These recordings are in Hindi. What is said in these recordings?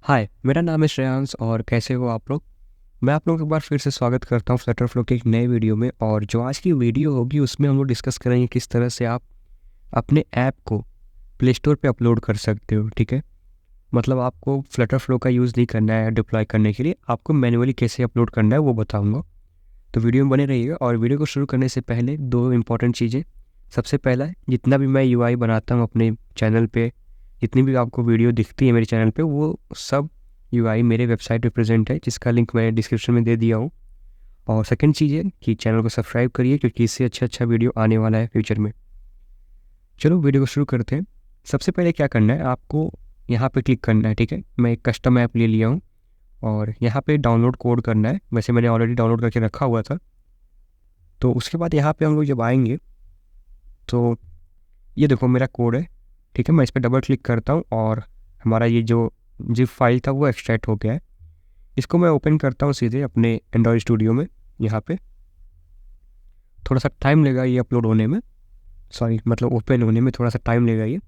हाय, मेरा नाम है श्रेयांश और कैसे हो आप लोग। मैं आप लोगों को एक बार फिर से स्वागत करता हूँ फ्लटर फ्लो के एक नए वीडियो में। और जो आज की वीडियो होगी उसमें हम लोग डिस्कस करेंगे किस तरह से आप अपने ऐप को प्ले स्टोर पे अपलोड कर सकते हो। ठीक है, मतलब आपको फ्लटर फ्लो का यूज़ नहीं करना है डिप्लॉय करने के लिए, आपको मैन्युअली कैसे अपलोड करना है वो बताऊँगा। तो वीडियो में बने रहिएगा। और वीडियो को शुरू करने से पहले दो इंपॉर्टेंट चीज़ें। सबसे पहला है, जितना भी मैं यूआई बनाता हूँ अपने चैनल पे, जितनी भी आपको वीडियो दिखती है मेरे चैनल पे, वो सब यूआई मेरे वेबसाइट पे प्रेजेंट है, जिसका लिंक मैं डिस्क्रिप्शन में दे दिया हूँ। और सेकंड चीज़ है कि चैनल को सब्सक्राइब करिए, क्योंकि इससे अच्छा वीडियो आने वाला है फ्यूचर में। चलो वीडियो को शुरू करते हैं। सबसे पहले क्या करना है, आपको यहाँ पे क्लिक करना है। ठीक है, मैं एक कस्टम ऐप ले लिया हूँ और यहाँ पे डाउनलोड कोड करना है। वैसे मैंने ऑलरेडी डाउनलोड करके रखा हुआ था। तो उसके बाद यहाँ पे हम लोग जब आएंगे तो ये देखो मेरा कोड है। ठीक है, मैं इस पर डबल क्लिक करता हूँ और हमारा ये जो जिप फाइल था वो एक्सट्रैक्ट हो गया है। इसको मैं ओपन करता हूँ सीधे अपने एंड्रॉयड स्टूडियो में। यहाँ पे थोड़ा सा टाइम लगेगा ये अपलोड होने में, सॉरी मतलब ओपन होने में थोड़ा सा टाइम लगेगा ये।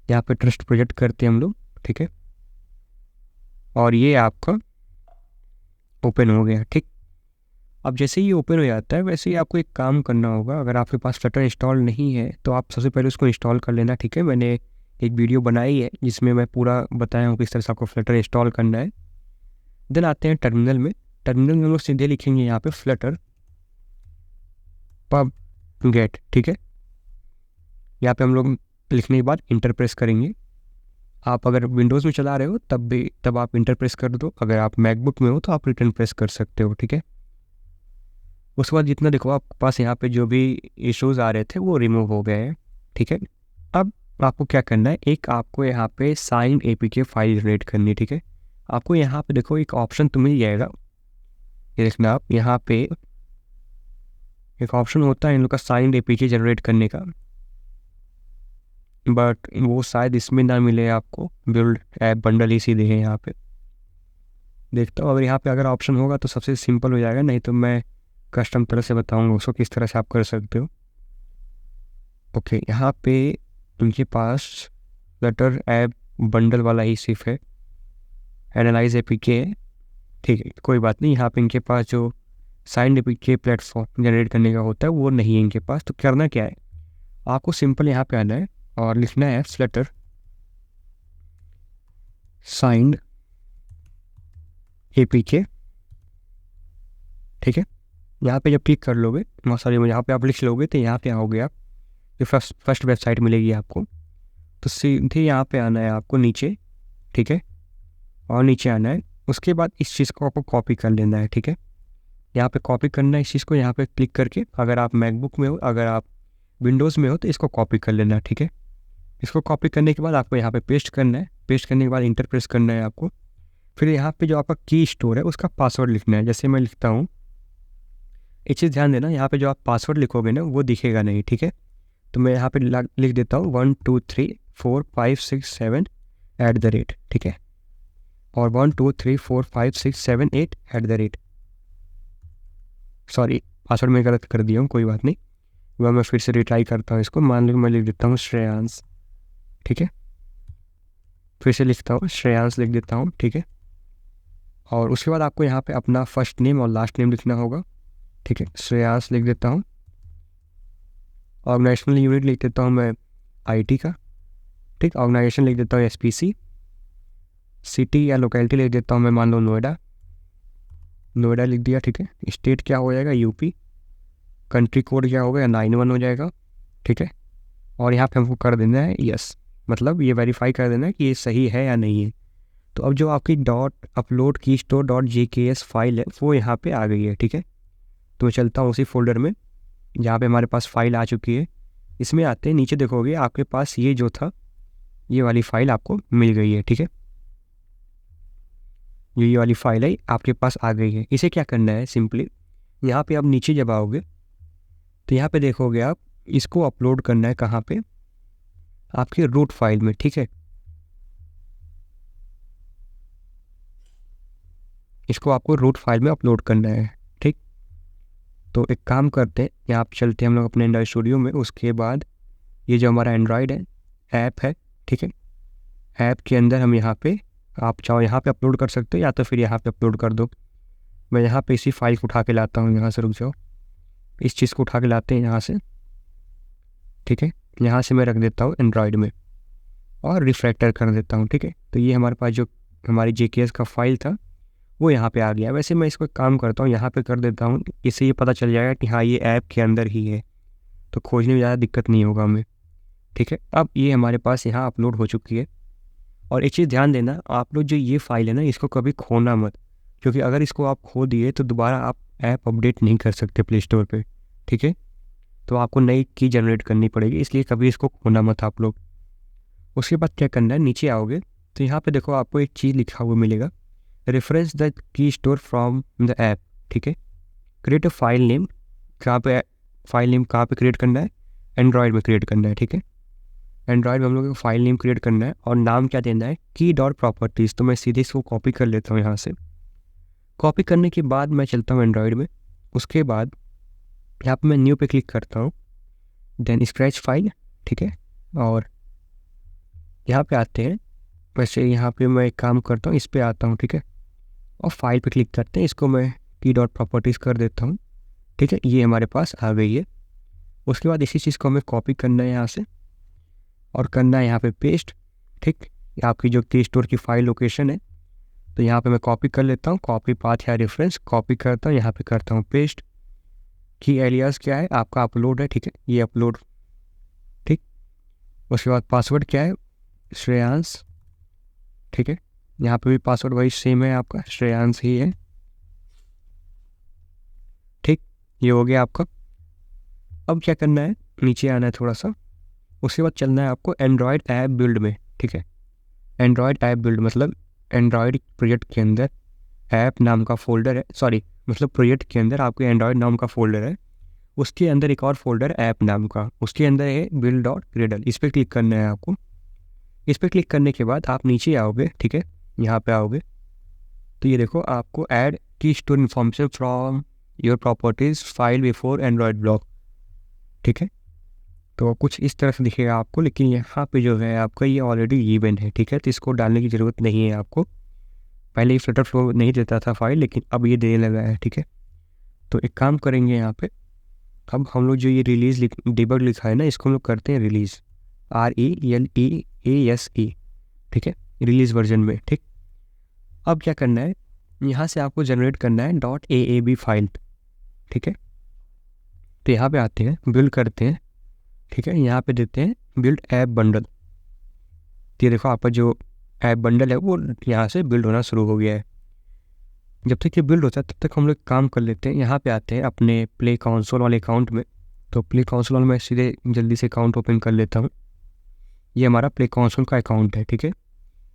यहाँ पे ट्रस्ट प्रोजेक्ट करते हैं हम लोग। ठीक है, और ये आपका ओपन हो गया। ठीक, अब जैसे ही ओपन हो जाता है वैसे ही आपको एक काम करना होगा। अगर आपके पास फ्लटर इंस्टॉल नहीं है तो आप सबसे पहले उसको इंस्टॉल कर लेना। ठीक है, मैंने एक वीडियो बनाई है जिसमें मैं पूरा बताया हूँ किस तरह से आपको फ्लटर इंस्टॉल करना है। देन आते हैं टर्मिनल में। टर्मिनल में हम लोग सीधे लिखेंगे यहाँ पे फ्लटर पब गेट। ठीक है, यहाँ पे हम लोग लिखने के बाद इंटर प्रेस करेंगे। आप अगर विंडोज़ में चला रहे हो तब आप इंटर प्रेस कर दो। अगर आप मैकबुक में हो तो आप रिटर्न प्रेस कर सकते हो। ठीक है, उसके बाद जितना देखो आपके पास यहाँ पे जो भी इश्यूज़ आ रहे थे वो रिमूव हो गए हैं। ठीक है, अब आपको क्या करना है, एक आपको यहाँ पे साइन एपीके फाइल जनरेट करनी है। ठीक है, आपको यहाँ पे देखो एक ऑप्शन तो मिल जाएगा। ये देखना, आप यहाँ पे एक ऑप्शन होता है इन लोग का साइन एपीके जनरेट करने का, बट वो शायद इसमें ना मिले आपको। बिल्ड ऐप बंडल ही सीधे है यहाँ पे। देखता हूँ अगर यहाँ पे अगर ऑप्शन होगा तो सबसे सिंपल हो जाएगा, नहीं तो मैं कस्टम तरह से बताऊँगा उसको किस तरह से आप कर सकते हो। ओके, यहाँ पे उनके पास फ्लटर ऐप बंडल वाला ही सिर्फ है, एनालाइज एपीके है। ठीक है, कोई बात नहीं। यहाँ पे इनके पास जो साइन एपीके प्लेटफॉर्म जनरेट करने का होता है वो नहीं है इनके पास। तो करना क्या है, आपको सिंपल यहाँ पे आना है और लिखना है फ्लटर साइंड एपीके। ठीक है, यहाँ पे जब क्लिक कर लोगे, सॉरी यहाँ पे आप लिख लोगे तो यहाँ पे आओगे आप, जो फर्स्ट वेबसाइट मिलेगी आपको। तो सीधे यहाँ पे आना है आपको नीचे। ठीक है, और नीचे आना है। उसके बाद इस चीज़ को आपको कॉपी कर लेना है। ठीक है, यहाँ पे कॉपी करना है इस चीज़ को, यहाँ पे क्लिक करके। अगर आप मैकबुक में हो, अगर आप विंडोज़ में हो तो इसको कॉपी कर लेना है। ठीक है, इसको कॉपी करने के बाद आपको यहाँ पे पेस्ट करना है। पेस्ट करने के बाद इंटर प्रेस करना है आपको। फिर यहाँ पे जो आपका की स्टोर है उसका पासवर्ड लिखना है। जैसे मैं लिखता हूँ, एक चीज़ ध्यान देना, यहाँ पे जो आप पासवर्ड लिखोगे ना वो दिखेगा नहीं। ठीक है, तो मैं यहाँ पे लिख देता हूँ 1234567 ठीक है, और 1234567 सॉरी पासवर्ड में गलत कर दिया हूँ, कोई बात नहीं। वह मैं फिर से रिट्राई करता हूँ इसको। मान लो मैं लिख देता हूँ श्रेयांश। ठीक है, फिर से लिखता हूँ श्रेयांश लिख देता हूँ। ठीक है, और उसके बाद आपको यहाँ पे अपना फर्स्ट नेम और लास्ट नेम लिखना होगा। ठीक है, श्रेयांश लिख देता हूँ। ऑर्गेनाइजेशनल यूनिट लिख देता हूँ मैं आईटी का। ठीक, ऑर्गेनाइजेशन लिख देता हूँ एसपीसी। सिटी या लोकेलिटी लिख देता हूँ मैं, मान लो नोएडा। नोएडा लिख दिया। ठीक है, स्टेट क्या हो जाएगा, यूपी। कंट्री कोड क्या होगा, 91 हो जाएगा। ठीक है, और यहाँ पे हमको कर देना है यस, मतलब ये वेरीफाई कर देना है कि ये सही है या नहीं है। तो अब जो आपकी डॉट अपलोड की स्टोर डॉट JKS फाइल है वो यहाँ पे आ गई है। ठीक है, तो मैं चलता हूँ उसी फोल्डर में जहाँ पे हमारे पास फाइल आ चुकी है। इसमें आते हैं, नीचे देखोगे आपके पास ये जो था ये वाली फाइल आपको मिल गई है। ठीक है, ये वाली फाइल है आपके पास आ गई है। इसे क्या करना है, सिंपली यहाँ पे आप नीचे जब आओगे तो यहाँ पे देखोगे आप इसको अपलोड करना है कहाँ पे, आपके रूट फाइल में। ठीक है, इसको आपको रूट फाइल में अपलोड करना है। ठीक, तो एक काम करते हैं, यहाँ पे चलते हैं हम लोग अपने एंड्रॉयड स्टूडियो में। उसके बाद ये जो हमारा एंड्रॉयड है ऐप है, ठीक है, ऐप के अंदर हम यहाँ पे आप चाहो यहाँ पे अपलोड कर सकते हो या तो फिर यहाँ पे अपलोड कर दो। मैं यहाँ पे इसी फाइल को उठा के लाता हूँ, यहाँ से रुक जाओ, इस चीज़ को उठा के लाते हैं यहाँ से, ठीक है। यहाँ से मैं रख देता हूँ एंड्रॉयड में और रिफ्रैक्टर कर देता हूँ, ठीक है। तो ये हमारे पास जो हमारी JKS का फाइल था वो यहाँ पे आ गया। वैसे मैं इसको काम करता हूँ, यहाँ पे कर देता हूँ, इससे ये पता चल जाएगा कि हाँ ये ऐप के अंदर ही है, तो खोजने में ज़्यादा दिक्कत नहीं होगा हमें, ठीक है। अब ये हमारे पास यहाँ अपलोड हो चुकी है। और एक चीज़ ध्यान देना, आप लोग जो ये फाइल है ना इसको कभी खोना मत, क्योंकि अगर इसको आप खो दिए तो दोबारा आप ऐप अपडेट नहीं कर सकते प्ले स्टोर पर, ठीक है। तो आपको नई की जनरेट करनी पड़ेगी, इसलिए कभी इसको खोना मत आप लोग। उसके बाद क्या करना है, नीचे आओगे तो यहाँ पे देखो आपको एक चीज़ लिखा हुआ मिलेगा, reference the key store from the app, ठीक है। क्रिएट अ फाइल नेम, कहाँ पे फाइल नेम कहाँ पे क्रिएट करना है, एंड्रॉयड में क्रिएट करना है, ठीक है। एंड्रॉयड में हम लोग को फाइल नेम क्रिएट करना है और नाम क्या देना है, की डॉट प्रॉपर्टीज़। तो मैं सीधे इसको कॉपी कर लेता हूँ यहाँ से। कॉपी करने के बाद मैं चलता हूँ एंड्रॉयड में। उसके बाद यहाँ पर मैं न्यू पे क्लिक करता हूँ, देन स्क्रैच फाइल, ठीक है। और यहाँ पे आते हैं, वैसे यहाँ पे मैं एक काम करता हूँ, इस पे आता हूँ, ठीक है। और फाइल पे क्लिक करते हैं, इसको मैं की डॉट प्रॉपर्टीज़ कर देता हूँ, ठीक है। ये हमारे पास आ गई है। उसके बाद इसी चीज़ को हमें कॉपी करना है यहाँ से और करना है यहाँ पे पेस्ट, ठीक। आपकी जो की स्टोर की फाइल लोकेशन है, तो यहाँ पे मैं कॉपी कर लेता हूँ, कॉपी पाथ या रेफरेंस कॉपी करता हूँ, यहाँ पे करता हूँ पेस्ट। की एलियास क्या है आपका, अपलोड है, ठीक है, ये अपलोड, ठीक। उसके बाद पासवर्ड क्या है, श्रेयांश, ठीक है। यहाँ पे भी पासवर्ड वही सेम है आपका, श्रेयांश ही है, ठीक। ये हो गया आपका। अब क्या करना है, नीचे आना है थोड़ा सा। उसके बाद चलना है आपको एंड्रॉयड ऐप बिल्ड में, ठीक है। एंड्रॉयड ऐप बिल्ड मतलब एंड्रॉयड प्रोजेक्ट के अंदर ऐप नाम का फोल्डर है, सॉरी मतलब प्रोजेक्ट के अंदर आपके एंड्रॉयड नाम का फोल्डर है, उसके अंदर एक और फोल्डर ऐप नाम का, उसके अंदर है बिल्ड डॉट ग्रेडल। इस पर क्लिक करना है आपको। इस पर क्लिक करने के बाद आप नीचे आओगे, ठीक है। यहाँ पे आओगे तो ये देखो आपको ऐड की store information from your properties file before Android block, ठीक है। तो कुछ इस तरह से दिखेगा आपको, लेकिन यहाँ पे जो है आपका ये ऑलरेडी इवन है, ठीक है। तो इसको डालने की ज़रूरत नहीं है आपको। पहले ही फ्लटर फ्लो नहीं देता था फाइल, लेकिन अब ये देने लगा है, ठीक है। तो एक काम करेंगे यहाँ पे, अब हम लोग जो ये रिलीज़ डिबग लिखा है ना, इसको हम लोग करते हैं रिलीज़, RELEASE, ठीक है, रिलीज़ वर्जन में, ठीक। अब क्या करना है, यहाँ से आपको जनरेट करना है .aab फाइल, ठीक है। तो यहाँ पे आते हैं, बिल्ड करते हैं, ठीक है। यहाँ पे देते हैं बिल्ड ऐप बंडल। तो ये देखो आपका जो ऐप बंडल है वो यहाँ से बिल्ड होना शुरू हो गया है। जब तक ये बिल्ड होता है तब तक हम लोग काम कर लेते हैं। यहाँ पे आते हैं अपने प्ले कंसोल वाले अकाउंट में। तो प्ले कंसोल में सीधे जल्दी से अकाउंट ओपन कर लेता हूँ। ये हमारा प्ले कंसोल का अकाउंट है, ठीक है।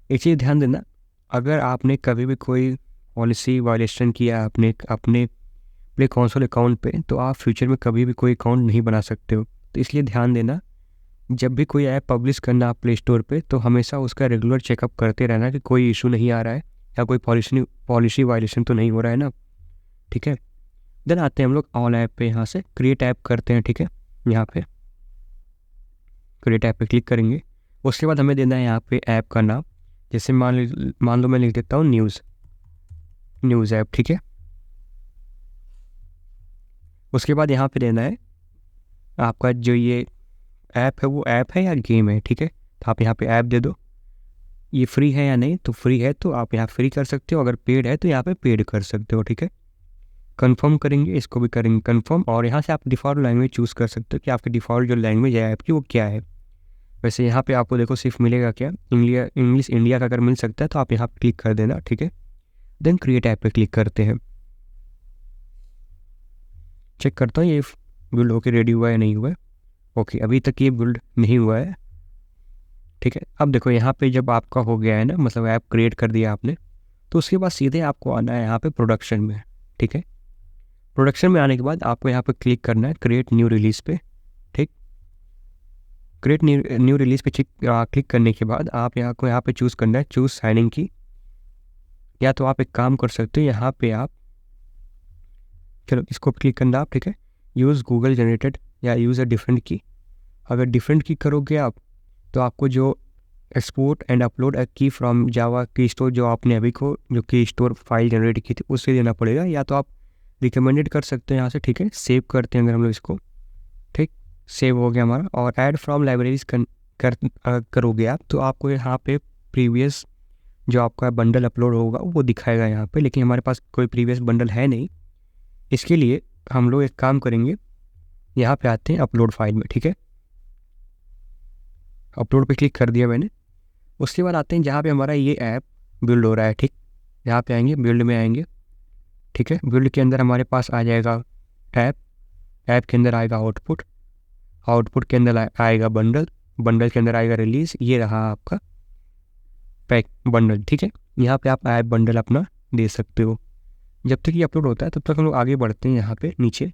एक चीज़ ध्यान देना, अगर आपने कभी भी कोई पॉलिसी वायलेशन किया अपने प्ले कंसोल अकाउंट पे, तो आप फ्यूचर में कभी भी कोई अकाउंट नहीं बना सकते हो। तो इसलिए ध्यान देना, जब भी कोई ऐप पब्लिश करना आप प्ले स्टोर पे, तो हमेशा उसका रेगुलर चेकअप करते रहना कि कोई इशू नहीं आ रहा है या कोई पॉलिसी वायलेशन तो नहीं हो रहा है ना, ठीक है। देन आते हैं हम लोग ऑल ऐप पे, यहाँ से क्रिएट ऐप करते हैं, ठीक है। यहाँ पे क्रिएट ऐप पे क्लिक करेंगे। उसके बाद हमें देना है यहाँ पे ऐप का नाम, जैसे मान लो मैं लिख देता हूँ न्यूज़ ऐप, ठीक है। उसके बाद यहाँ पे देना है आपका जो ये ऐप है वो ऐप है या गेम है, ठीक है। तो आप यहाँ पे ऐप दे दो। ये फ्री है या नहीं, तो फ्री है तो आप यहाँ फ्री कर सकते हो, अगर पेड है तो यहाँ पे पेड कर सकते हो, ठीक है। कंफर्म करेंगे, इसको भी करेंगे कंफर्म। और यहाँ से आप डिफ़ॉल्ट लैंग्वेज चूज़ कर सकते हो कि आपकी डिफ़ॉल्ट जो लैंग्वेज है ऐप की वो क्या है। वैसे यहाँ पे आपको देखो सिर्फ मिलेगा क्या, इंग्लिश इंडिया का अगर मिल सकता है तो आप यहाँ पे क्लिक कर देना, ठीक है। देन क्रिएट ऐप पे क्लिक करते हैं। चेक करता हूँ ये बिल्ड होकर रेडी हुआ है नहीं हुआ है। ओके, अभी तक ये बिल्ड नहीं हुआ है, ठीक है। अब देखो यहाँ पे जब आपका हो गया है ना, मतलब ऐप क्रिएट कर दिया आपने, तो उसके बाद सीधे आपको आना है यहाँ पे प्रोडक्शन में, ठीक है। प्रोडक्शन में आने के बाद आपको यहाँ पे क्लिक करना है क्रिएट न्यू रिलीज़ पे, ठीक। क्रिएट न्यू रिलीज़ पे क्लिक करने के बाद आप यहाँ पे चूज़ करना है चूज़ साइनिंग की। या तो आप एक काम कर सकते हो, यहाँ पे आप चलो इसको क्लिक करना आप, ठीक है। यूज़ गूगल जनरेटेड या यूज़ अ डिफरेंट की। अगर डिफरेंट की करोगे आप तो आपको जो एक्सपोर्ट एंड अपलोड अ की फ्रॉम जावा की स्टोर, जो आपने अभी को जो की स्टोर फाइल जनरेट की थी उससे देना पड़ेगा, या तो आप रिकमेंडेड कर सकते हैं यहाँ से। ठीक है, सेव करते हैं अगर हम लोग इसको। ठीक, सेव हो गया हमारा। और ऐड फ्रॉम लाइब्रेरीज करोगे आप तो आपको यहाँ पे प्रीवियस जो आपका बंडल अपलोड होगा वो दिखाएगा यहाँ पे, लेकिन हमारे पास कोई प्रीवियस बंडल है नहीं। इसके लिए हम लोग एक काम करेंगे, यहाँ पे आते हैं अपलोड फाइल में। ठीक है, अपलोड पे क्लिक कर दिया मैंने। उसके बाद आते हैं जहाँ पे हमारा ये ऐप बिल्ड हो रहा है। ठीक, यहाँ पे आएंगे, बिल्ड में आएंगे। ठीक है, बिल्ड के अंदर हमारे पास आ जाएगा ऐप, ऐप के अंदर आएगा आउटपुट, आउटपुट के अंदर आएगा बंडल, बंडल के अंदर आएगा रिलीज। ये रहा आपका पैक बंडल। ठीक है, यहाँ पे आप ऐप बंडल अपना दे सकते हो। जब तक ये अपलोड होता है तब तक हम लोग आगे बढ़ते हैं। यहाँ पे नीचे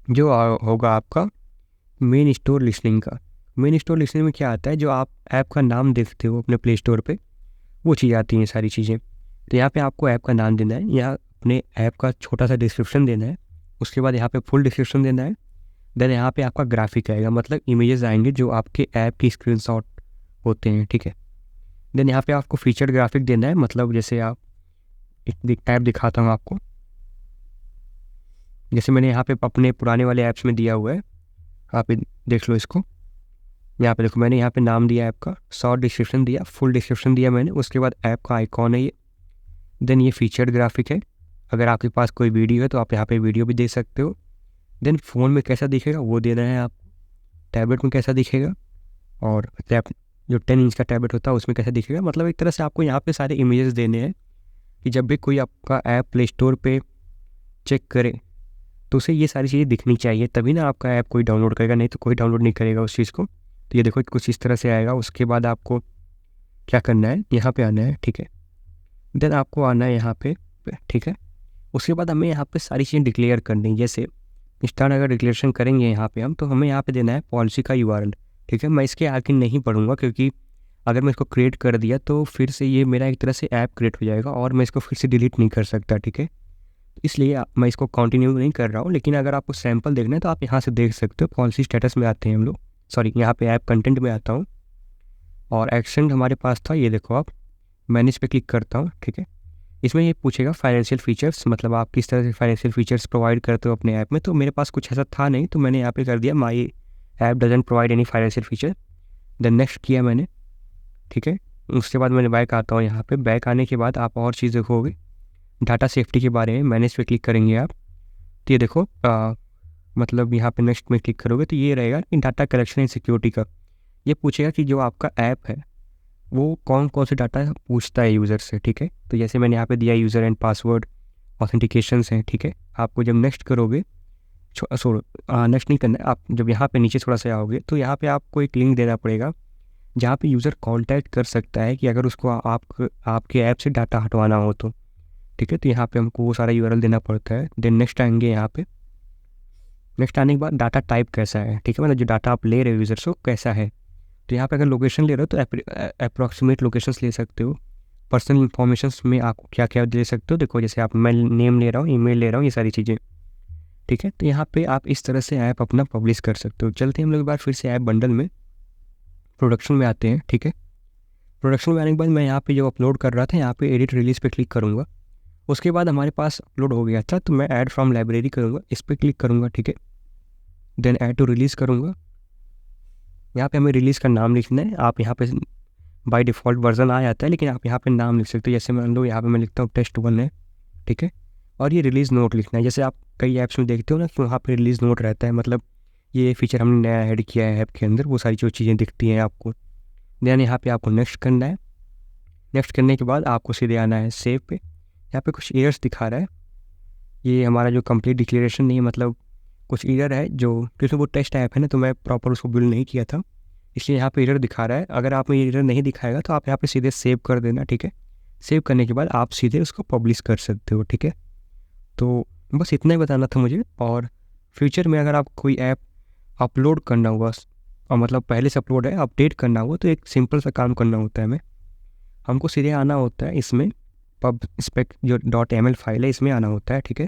जो होगा आपका मेन स्टोर लिस्टिंग का। मेन स्टोर लिस्टिंग में क्या आता है, जो आप ऐप का नाम देखते हो अपने प्ले स्टोर पे, वो चीज़ आती हैं सारी चीज़ें। तो यहाँ पे आपको ऐप का नाम देना है, यहाँ अपने ऐप का छोटा सा डिस्क्रिप्शन देना है, उसके बाद यहाँ पे फुल डिस्क्रिप्शन देना है। देन यहाँ पे आपका ग्राफिक आएगा, मतलब इमेजेस आएंगे जो आपके ऐप की स्क्रीनशॉट होते हैं। ठीक है, देन यहाँ पे आपको फीचर्ड ग्राफिक देना है, मतलब जैसे आप एक ऐप दिखाता हूँ आपको, जैसे मैंने यहाँ पे अपने पुराने वाले ऐप्स में दिया हुआ है, आप देख लो इसको। यहाँ पे देखो, मैंने यहाँ पे नाम दिया ऐप का, शॉर्ट डिस्क्रिप्शन दिया, फुल डिस्क्रिप्शन दिया मैंने, उसके बाद ऐप का आइकॉन है ये, देन ये फीचर्ड ग्राफिक है। अगर आपके पास कोई वीडियो है तो आप यहाँ पे वीडियो भी दे सकते हो। देन फ़ोन में कैसा दिखेगा वो देना है आप, टैबलेट में कैसा दिखेगा, और जो 10 इंच का टैबलेट होता है उसमें कैसा दिखेगा। मतलब एक तरह से आपको यहाँ पे सारे इमेजेस देने हैं कि जब भी कोई आपका ऐप प्ले स्टोर पे चेक करे तो उसे ये सारी चीज़ें दिखनी चाहिए, तभी ना आपका ऐप कोई डाउनलोड करेगा, नहीं तो कोई डाउनलोड नहीं करेगा उस चीज़ को। तो ये देखो कुछ इस तरह से आएगा। उसके बाद आपको क्या करना है, यहाँ पे आना है। ठीक है, देन आपको आना है यहाँ पे। ठीक है, उसके बाद हमें यहाँ पे सारी चीज़ें डिक्लेयर करनी है। जैसे स्टार्ट अगर डिक्लेरेशन करेंगे यहाँ पे हम, तो हमें यहाँ पे देना है पॉलिसी का URL। ठीक है, मैं इसके आगे नहीं पढ़ूंगा क्योंकि अगर मैं इसको क्रिएट कर दिया तो फिर से ये मेरा एक तरह से ऐप क्रिएट हो जाएगा और मैं इसको फिर से डिलीट नहीं कर सकता। ठीक है, इसलिए मैं इसको कंटिन्यू नहीं कर रहा हूँ, लेकिन अगर आपको सैम्पल देखना है तो आप यहाँ से देख सकते हो। पॉलिसी स्टेटस में आते हैं हम लोग, सॉरी यहाँ पे ऐप कंटेंट में आता हूँ, और एक्शन हमारे पास था, ये देखो आप, मैंने इस पर क्लिक करता हूँ। ठीक है, इसमें ये पूछेगा फाइनेंशियल फीचर्स, मतलब आप किस तरह से फाइनेंशियल फीचर्स प्रोवाइड करते हो अपने ऐप में। तो मेरे पास कुछ ऐसा था नहीं, तो मैंने यहाँ पे कर दिया my app doesn't provide any financial feature. Then next किया मैंने। ठीक है, उसके बाद मैंने बैक आता हूँ। यहाँ पे बैक आने के बाद आप और चीज़ देखोगे डाटा सेफ्टी के बारे में, मैनेज पे क्लिक करेंगे आप, तो ये देखो मतलब यहाँ पे नेक्स्ट में क्लिक करोगे तो ये रहेगा कि डाटा कलेक्शन एंड सिक्योरिटी का। ये पूछेगा कि जो आपका ऐप है वो कौन कौन से डाटा पूछता है यूज़र से। ठीक है, तो जैसे मैंने यहाँ पे दिया यूज़र एंड पासवर्ड ऑथेंटिकेशंस हैं। ठीक है, आपको जब नेक्स्ट करोगे, नेक्स्ट नहीं करना है, आप जब यहाँ पे नीचे थोड़ा सा आओगे तो यहाँ पे आपको एक लिंक देना पड़ेगा जहाँ पे यूज़र कांटेक्ट कर सकता है कि अगर उसको आपके ऐप से डाटा हटवाना हो तो। ठीक है, तो यहाँ पे हमको वो सारा URL देना पड़ता है। देन नेक्स्ट आएंगे यहाँ पे। नेक्स्ट आने के बाद डाटा टाइप कैसा है। ठीक है, मतलब जो डाटा आप ले रहे हो यूज़र से कैसा है। तो यहाँ पे अगर लोकेशन ले रहे हो तो अप्रॉक्सीमेट लोकेशंस ले सकते हो। पर्सनल इन्फॉर्मेशंस में आप क्या क्या ले सकते हो, देखो जैसे आप मैं नेम ले रहा हूँ, ईमेल ले रहा हूँ, ये सारी चीज़ें। ठीक है, तो यहाँ पे आप इस तरह से ऐप अपना पब्लिश कर सकते हो। चलते हैं हम लोग एक बार फिर से ऐप बंडल में प्रोडक्शन में आते हैं। ठीक है, प्रोडक्शन में आने के बाद मैं यहाँ पे जो अपलोड कर रहा था यहाँ पे एडिट रिलीज़ पे क्लिक करूँगा। उसके बाद हमारे पास अपलोड हो गया था तो मैं ऐड फ्रॉम लाइब्रेरी करूँगा, इस पर क्लिक करूँगा। ठीक है, देन ऐड टू रिलीज़ करूँगा। यहाँ पे हमें रिलीज़ का नाम लिखना है। आप यहाँ पे बाय डिफ़ॉल्ट वर्जन आ जाता है, लेकिन आप यहाँ पे नाम लिख सकते हो। जैसे मान लो यहाँ पे मैं लिखता हूँ test1 है। ठीक है, और ये रिलीज़ नोट लिखना है। जैसे आप कई ऐप्स में देखते हो ना कि वहाँ पे रिलीज़ नोट रहता है, मतलब ये फीचर हमने नया ऐड किया है ऐप के अंदर, वो सारी जो चीज़ें दिखती हैं आपको। देन यहाँ पे आपको नेक्स्ट करना है। नेक्स्ट करने के बाद आपको सीधे आना है सेव पे। यहाँ पे कुछ एरर्स दिखा रहा है, ये हमारा जो कंप्लीट डिक्लेरेशन नहीं है, मतलब कुछ एरर है जो, क्योंकि वो टेस्ट ऐप है ना तो मैं प्रॉपर उसको बिल्ड नहीं किया था, इसलिए यहाँ पे एरर दिखा रहा है। अगर आप में एरर नहीं दिखाएगा तो आप यहाँ पे सीधे सेव कर देना। ठीक है, सेव करने के बाद आप सीधे उसको पब्लिश कर सकते हो। ठीक है, तो बस इतना ही बताना था मुझे। और फ्यूचर में अगर आप कोई ऐप अपलोड करना हुआ, और मतलब पहले से अपलोड है, अपडेट करना हुआ, तो एक सिंपल सा काम करना होता है हमको सीधे आना होता है इसमें पब स्पेक जो .ml फाइल है इसमें आना होता है। ठीक है,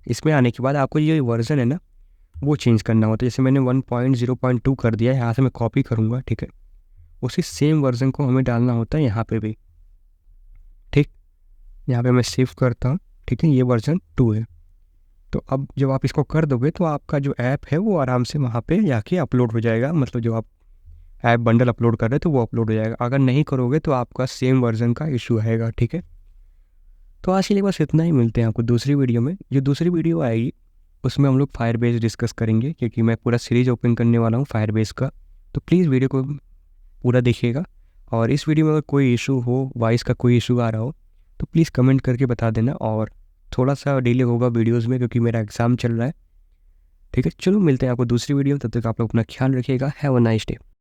इसमें आने के बाद आपको ये वर्जन है ना वो चेंज करना होता है। जैसे मैंने 1.0.2 कर दिया है, यहाँ से मैं कॉपी करूँगा। ठीक है, उसी सेम वर्जन को हमें डालना होता है यहाँ पे भी। ठीक, यहाँ पे मैं सेव करता हूँ। ठीक है, ये वर्जन 2 है। तो अब जब आप इसको कर दोगे तो आपका जो ऐप है वो आराम से वहाँ पे जाके अपलोड हो जाएगा। मतलब जो आप ऐप बंडल अपलोड कर रहे हैं तो वो अपलोड हो जाएगा। अगर नहीं करोगे तो आपका सेम वर्जन का इशू आएगा। ठीक है, तो आज के लिए बस इतना ही। मिलते हैं आपको दूसरी वीडियो में। जो दूसरी वीडियो आएगी उसमें हम लोग फायरबेस डिस्कस करेंगे, क्योंकि मैं पूरा सीरीज ओपन करने वाला हूँ फायरबेस का। तो प्लीज़ वीडियो को पूरा देखिएगा। और इस वीडियो में अगर कोई इशू हो, वॉइस का कोई इशू आ रहा हो, तो प्लीज़ कमेंट करके बता देना। और थोड़ा सा डिले होगा वीडियोज़ में क्योंकि मेरा एग्ज़ाम चल रहा है। ठीक है, चलो मिलते हैं आपको दूसरी वीडियो में। तब तक आप लोग अपना ख्याल रखिएगा। Have a nice day.